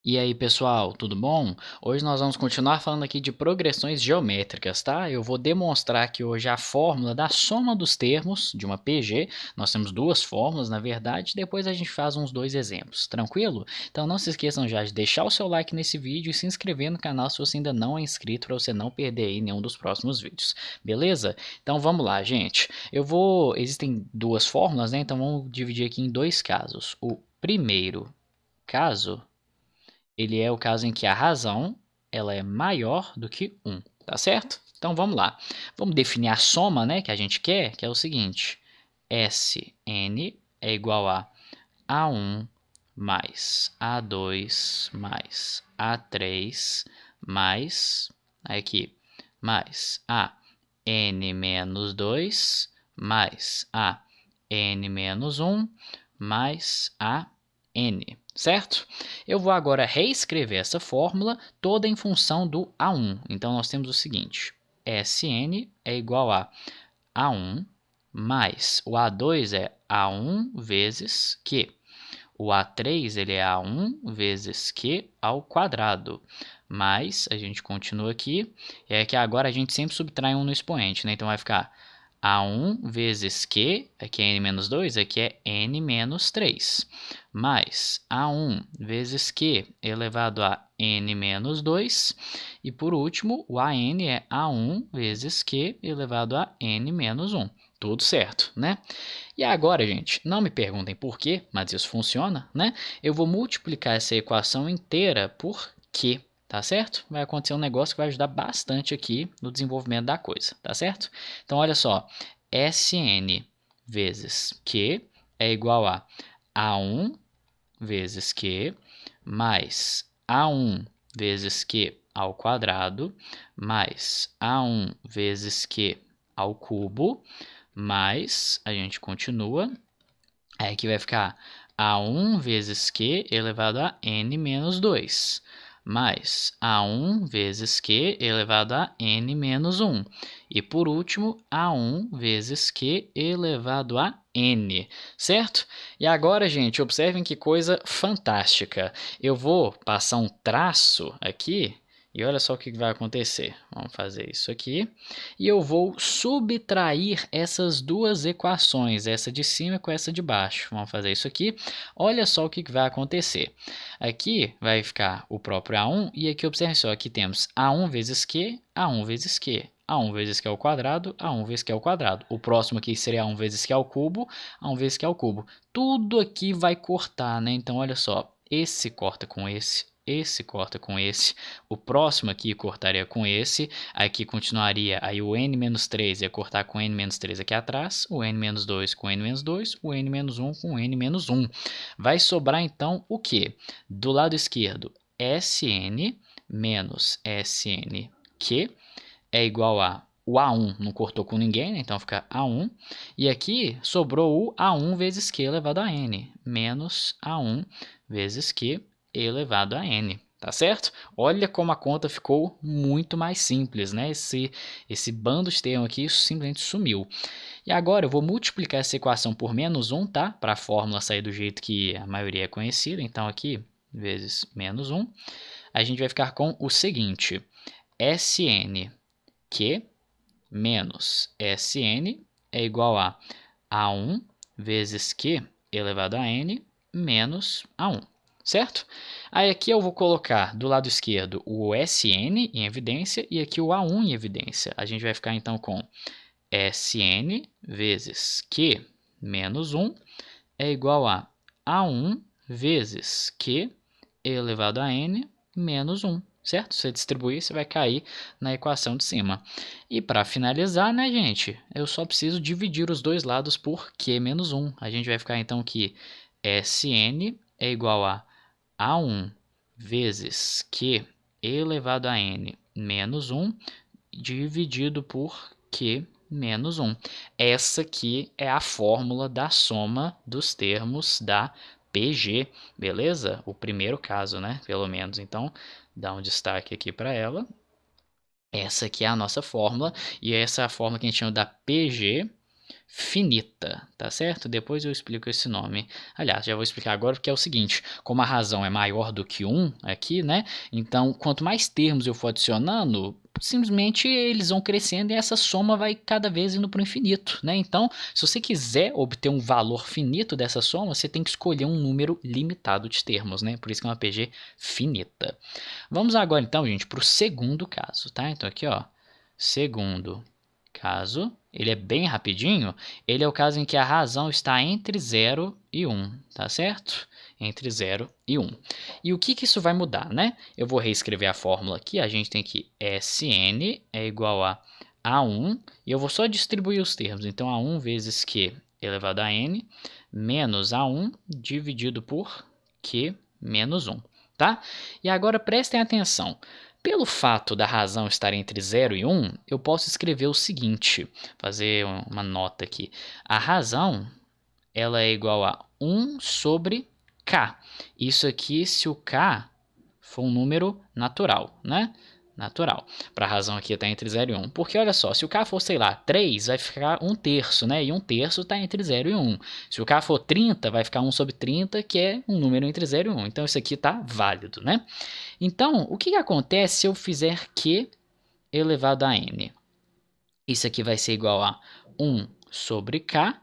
E aí, pessoal, tudo bom? Hoje nós vamos continuar falando aqui de progressões geométricas, tá? Eu vou demonstrar aqui hoje a fórmula da soma dos termos de uma PG. Nós temos duas fórmulas, na verdade, depois a gente faz uns dois exemplos, tranquilo? Então não se esqueçam já de deixar o seu like nesse vídeo e se inscrever no canal se você ainda não é inscrito para você não perder aí nenhum dos próximos vídeos, beleza? Então vamos lá, gente. Existem duas fórmulas, né? Então vamos dividir aqui em dois casos. O primeiro caso ele é o caso em que a razão ela é maior do que um, tá certo? Então vamos lá. Vamos definir a soma, né, que a gente quer, que é o seguinte: Sn é igual a A1 mais A2 mais A3 mais, aqui, mais a n menos 2 mais a n menos 1 mais a n, certo? Eu vou agora reescrever essa fórmula toda em função do A1. Então, nós temos o seguinte: Sn é igual a A1 mais o A2 é A1 vezes Q. O A3 ele é A1 vezes Q ao quadrado. Mas, a gente continua aqui, é que agora a gente sempre subtrai um no expoente, né? Então vai ficar A1 vezes Q, aqui é N menos 2, aqui é N menos 3. Mais A1 vezes Q elevado a N menos 2. E por último, o AN é A1 vezes Q elevado a N menos 1. Tudo certo, né? E agora, gente, não me perguntem por quê, mas isso funciona, né? Eu vou multiplicar essa equação inteira por Q, tá certo? Vai acontecer um negócio que vai ajudar bastante aqui no desenvolvimento da coisa, tá certo? Então, olha só, Sn vezes Q é igual a A1 vezes Q mais A1 vezes Q ao quadrado mais A1 vezes Q ao cubo mais, a gente continua, aí aqui vai ficar A1 vezes Q elevado a N menos 2, mais A1 vezes Q elevado a N menos 1. E por último, A1 vezes Q elevado a N, certo? E agora, gente, observem que coisa fantástica. Eu vou passar um traço aqui e olha só o que vai acontecer. Vamos fazer isso aqui. E eu vou subtrair essas duas equações, essa de cima com essa de baixo. Vamos fazer isso aqui. Olha só o que vai acontecer. Aqui vai ficar o próprio A1 e aqui observe só, aqui temos A1 vezes Q, A1 vezes Q. A1 vezes Q ao quadrado, A1 vezes Q ao quadrado. O próximo aqui seria A1 vezes Q ao cubo, A1 vezes Q ao cubo. Tudo aqui vai cortar, né? Então, olha só, esse corta com esse corta com esse, o próximo aqui cortaria com esse, aqui continuaria, aí o n-3 ia cortar com n-3 aqui atrás, o n-2 com n-2, o n-1 com n-1. Vai sobrar então o que? Do lado esquerdo, Sn menos Snq é igual a o A1 não cortou com ninguém, né? Então fica A1. E aqui sobrou o A1 vezes Q elevado a N, menos A1 vezes Q elevado a N. Tá certo? Olha como a conta ficou muito mais simples, né? Esse bando de termos aqui simplesmente sumiu. E agora eu vou multiplicar essa equação por menos 1, tá? Para a fórmula sair do jeito que a maioria é conhecida. Então aqui, vezes menos 1, a gente vai ficar com o seguinte. Sn Q menos Sn é igual a A1 vezes Q elevado a N menos A1, certo? Aí aqui eu vou colocar do lado esquerdo o Sn em evidência e aqui o A1 em evidência. A gente vai ficar então com Sn vezes Q menos 1 é igual a A1 vezes Q elevado a N menos 1, certo? Se você distribuir, você vai cair na equação de cima. E para finalizar, né, gente, eu só preciso dividir os dois lados por Q menos 1. A gente vai ficar então que Sn é igual a A1 vezes Q elevado a N menos 1 dividido por Q menos 1. Essa aqui é a fórmula da soma dos termos da PG, beleza? O primeiro caso, né? Pelo menos. Então, dá um destaque aqui para ela. Essa aqui é a nossa fórmula, e essa é a fórmula que a gente chama da PG, finita, tá certo? Depois eu explico esse nome. Aliás, já vou explicar agora porque é o seguinte, como a razão é maior do que 1 aqui, né? Então, quanto mais termos eu for adicionando, simplesmente eles vão crescendo e essa soma vai cada vez indo para o infinito, né? Então, se você quiser obter um valor finito dessa soma, você tem que escolher um número limitado de termos, né? Por isso que é uma PG finita. Vamos agora, então, gente, para o segundo caso, tá? Então, aqui, ó, segundo caso, ele é bem rapidinho, ele é o caso em que a razão está entre 0 e 1, tá certo? Entre 0 e 1. E o que isso vai mudar, né? Eu vou reescrever a fórmula aqui, a gente tem que Sn é igual a A1, e eu vou só distribuir os termos, então A1 vezes Q elevado a N, menos A1 dividido por Q menos 1, tá? E agora prestem atenção, pelo fato da razão estar entre 0 e 1, eu posso escrever o seguinte, fazer uma nota aqui. A razão ela é igual a 1 sobre k. Isso aqui se o k for um número natural, né? Natural. Para a razão aqui está entre 0 e 1. Porque olha só, se o k for, sei lá, 3, vai ficar 1/3, né? E 1/3 está entre 0 e 1. Se o k for 30, vai ficar 1 sobre 30, que é um número entre 0 e 1. Então isso aqui está válido, né? Então, o que acontece se eu fizer Q elevado a N? Isso aqui vai ser igual a 1 sobre K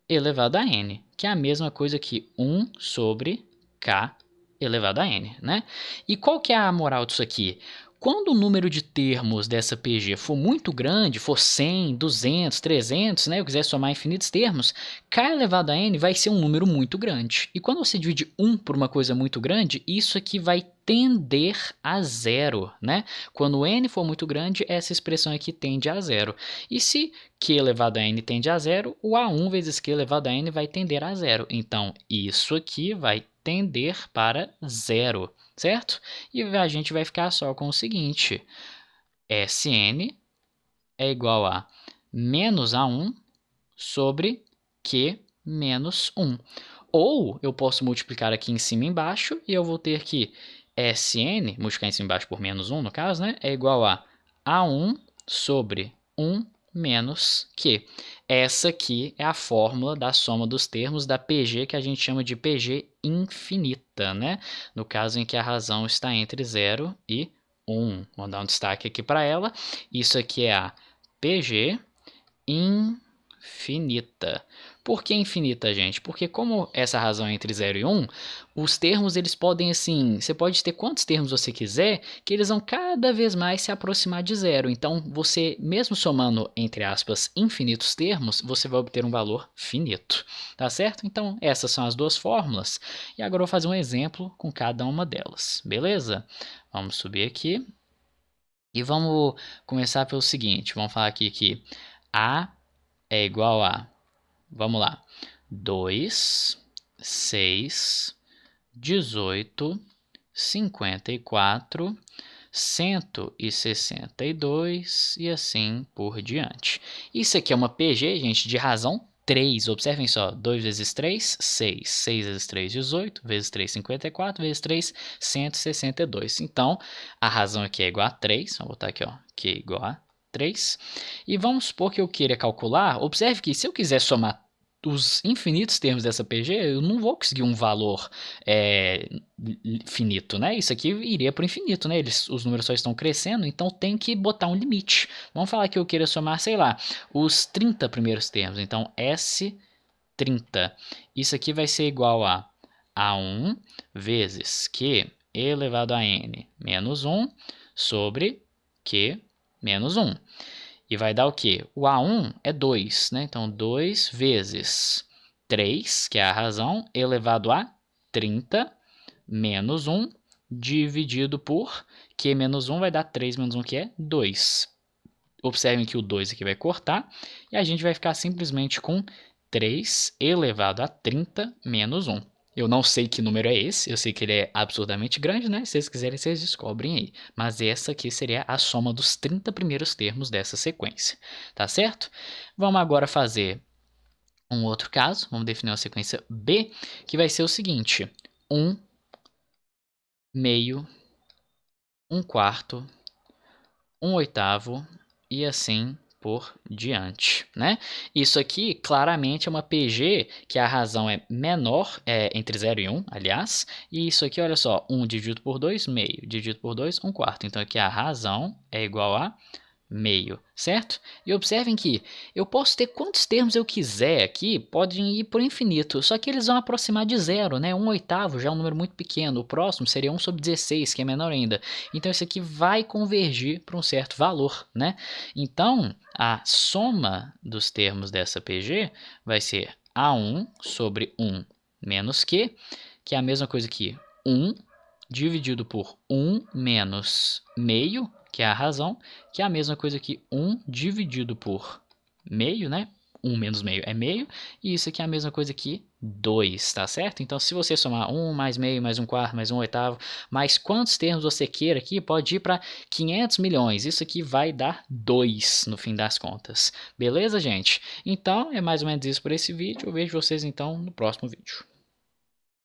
elevado a N, que é a mesma coisa que 1 sobre K elevado a N, né? E qual que é a moral disso aqui? Quando o número de termos dessa PG for muito grande, for 100, 200, 300, né, eu quiser somar infinitos termos, k elevado a n vai ser um número muito grande. E quando você divide 1 por uma coisa muito grande, isso aqui vai tender a zero, né? Quando n for muito grande, essa expressão aqui tende a zero. E se q elevado a n tende a zero, o a1 vezes q elevado a n vai tender a zero. Então, isso aqui vai tender para zero, certo? E a gente vai ficar só com o seguinte, Sn é igual a menos A1 sobre Q menos 1. Ou eu posso multiplicar aqui em cima e embaixo, e eu vou ter que Sn, multiplicar em cima e embaixo por menos 1 no caso, né, é igual a A1 sobre 1 menos Q. Essa aqui é a fórmula da soma dos termos da PG que a gente chama de PG infinita, né? No caso em que a razão está entre 0 e 1. Vou dar um destaque aqui para ela. Isso aqui é a PG infinita. Por que infinita, gente? Porque como essa razão é entre 0 e 1, os termos eles podem assim, você pode ter quantos termos você quiser, que eles vão cada vez mais se aproximar de zero. Então, você mesmo somando entre aspas infinitos termos, você vai obter um valor finito, tá certo? Então, essas são as duas fórmulas. E agora eu vou fazer um exemplo com cada uma delas, beleza? Vamos subir aqui. E vamos começar pelo seguinte, vamos falar aqui que A é igual a, vamos lá, 2, 6, 18, 54, 162 e assim por diante. Isso aqui é uma PG, gente, de razão 3. Observem só, 2 vezes 3, 6. 6 vezes 3, 18. Vezes 3, 54. Vezes 3, 162. Então, a razão aqui é igual a 3. Vamos botar aqui, ó, que é igual a 3. E vamos supor que eu queira calcular. Observe que se eu quiser somar os infinitos termos dessa PG, eu não vou conseguir um valor finito, né? Isso aqui iria para o infinito, né? Os números só estão crescendo, então tem que botar um limite. Vamos falar que eu queira somar, sei lá, os 30 primeiros termos. Então, S30. Isso aqui vai ser igual a A1 vezes Q elevado a N menos 1 sobre Q menos 1. E vai dar o quê? O A1 é 2, né? Então, 2 vezes 3, que é a razão, elevado a 30, menos 1, dividido por Q menos 1 vai dar 3 menos 1, que é 2. Observem que o 2 aqui vai cortar, e a gente vai ficar simplesmente com 3 elevado a 30 menos 1. Eu não sei que número é esse, eu sei que ele é absurdamente grande, né? Se vocês quiserem, vocês descobrem aí. Mas essa aqui seria a soma dos 30 primeiros termos dessa sequência, tá certo? Vamos agora fazer um outro caso, vamos definir uma sequência B, que vai ser o seguinte, 1 meio, 1 quarto, 1 oitavo e assim por diante, né? Isso aqui claramente é uma PG que a razão é menor, entre 0 e 1, aliás, e isso aqui, olha só, 1 dividido por 2, meio, dividido por 2, 1/4. Então aqui a razão é igual a meio, certo? E observem que eu posso ter quantos termos eu quiser aqui, podem ir por infinito, só que eles vão aproximar de zero, né? 1/8 já é um número muito pequeno, o próximo seria 1/16, que é menor ainda. Então isso aqui vai convergir para um certo valor, né? Então a soma dos termos dessa PG vai ser A1 sobre 1 menos Q, que é a mesma coisa que 1 dividido por 1 menos meio, que é a razão, que é a mesma coisa que 1 dividido por meio, né? 1 menos meio é meio, e isso aqui é a mesma coisa que 2, tá certo? Então, se você somar 1 mais meio, mais 1/4, mais 1/8, mais quantos termos você queira aqui, pode ir para 500 milhões. Isso aqui vai dar 2 no fim das contas. Beleza, gente? Então, é mais ou menos isso por esse vídeo. Eu vejo vocês, então, no próximo vídeo.